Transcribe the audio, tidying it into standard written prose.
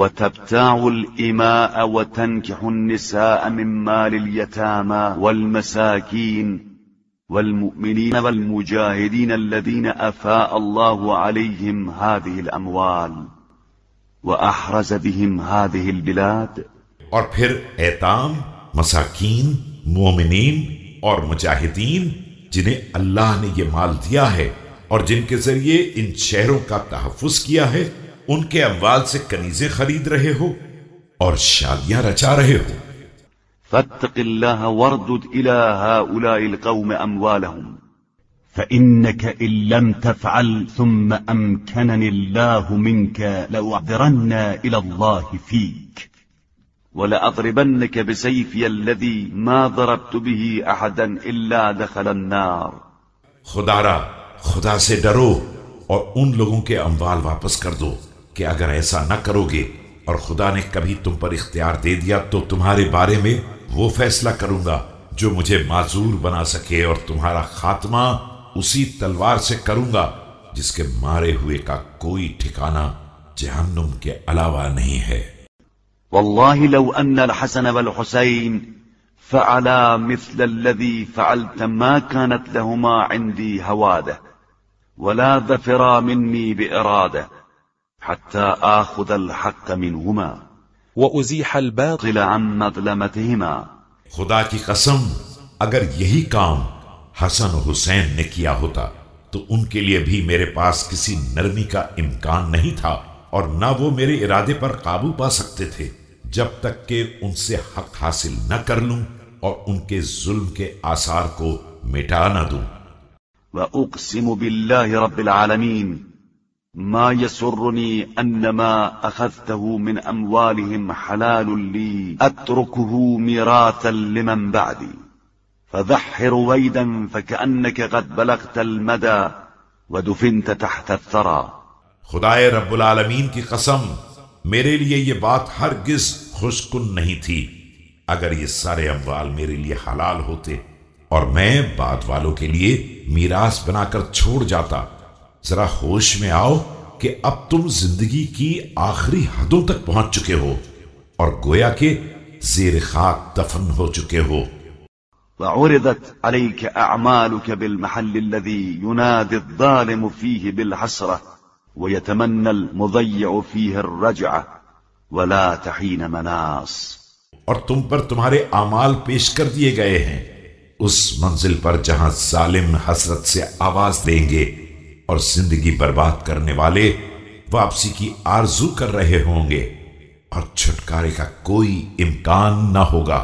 وتبتاع الإماء وتنكح النساء من مال اليتامى والمساكين والمؤمنين والمجاهدين الذين أفاء الله عليهم هذه الأموال وأحرز بهم هذه البلاد. اور پھر ایتام، مساکین، مومنین اور مجاہدین جنہیں اللہ نے یہ مال دیا ہے اور جن کے ذریعے ان شہروں کا تحفظ کیا ہے، ان کے اموال سے کنیزیں خرید رہے ہو اور شادیاں رچا رہے ہو. فاتق الله واردد إلى هؤلاء القوم أموالهم فإنك إن لم تفعل ثم أمكنني الله منك لأعذرن إلى الله فيك ولأضربنك بسيفي الذي ما ضربت به أحدا إلا دخل النار. خدا سے ڈرو اور ان لوگوں کے اموال واپس کر دو کہ اگر ایسا نہ کرو گے اور خدا نے کبھی تم پر اختیار دے دیا تو تمہارے بارے میں وہ فیصلہ کروں گا جو مجھے معذور بنا سکے، اور تمہارا خاتمہ اسی تلوار سے کروں گا جس کے مارے ہوئے کا کوئی ٹھکانہ جہنم کے علاوہ نہیں ہے. والله لو أن الحسن والحسين فعلا مثل الذي فعلت ما كانت لهما عندي هواده ولا ظفرا مني بإراده حتى آخذ الحق منهما وأزيح الباطل عن مظلمتهما. خدا کی قسم اگر یہی کام حسن و حسین نے کیا ہوتا تو ان کے لیے بھی میرے پاس کسی نرمی کا امکان نہیں تھا، اور نہ وہ میرے ارادے پر قابو پا سکتے تھے جب تک کہ ان سے حق حاصل نہ کر لوں اور ان کے ظلم کے آثار کو مٹا نہ دوں. وأقسم بالله رب العالمين ما يسرني أن ما أخذته من أموالهم حلال لي أتركه ميراثا لمن بعدي فذح رويدا فكأنك قد بلغت المدى ودفنت تحت الثرى. خدائے رب العالمین کی قسم میرے لیے یہ بات ہرگز خوش کن نہیں تھی اگر یہ سارے اموال میرے لیے حلال ہوتے اور میں بعد والوں کے لیے میراث بنا کر چھوڑ جاتا. ذرا ہوش میں آؤ کہ اب تم زندگی کی آخری حدوں تک پہنچ چکے ہو اور گویا کہ زیر خاک دفن ہو چکے ہو. وعرضت عليك أعمالك بالمحل الذي ينادي الظالم فيه بالحسرة ويتمنى المضيع فيه الرجعة ولا تحين مناص. اور تم پر تمہارے اعمال پیش کر دیے گئے ہیں اس منزل پر جہاں ظالم حسرت سے آواز دیں گے اور زندگی برباد کرنے والے واپسی کی آرزو کر رہے ہوں گے اور چھٹکارے کا کوئی امکان نہ ہوگا.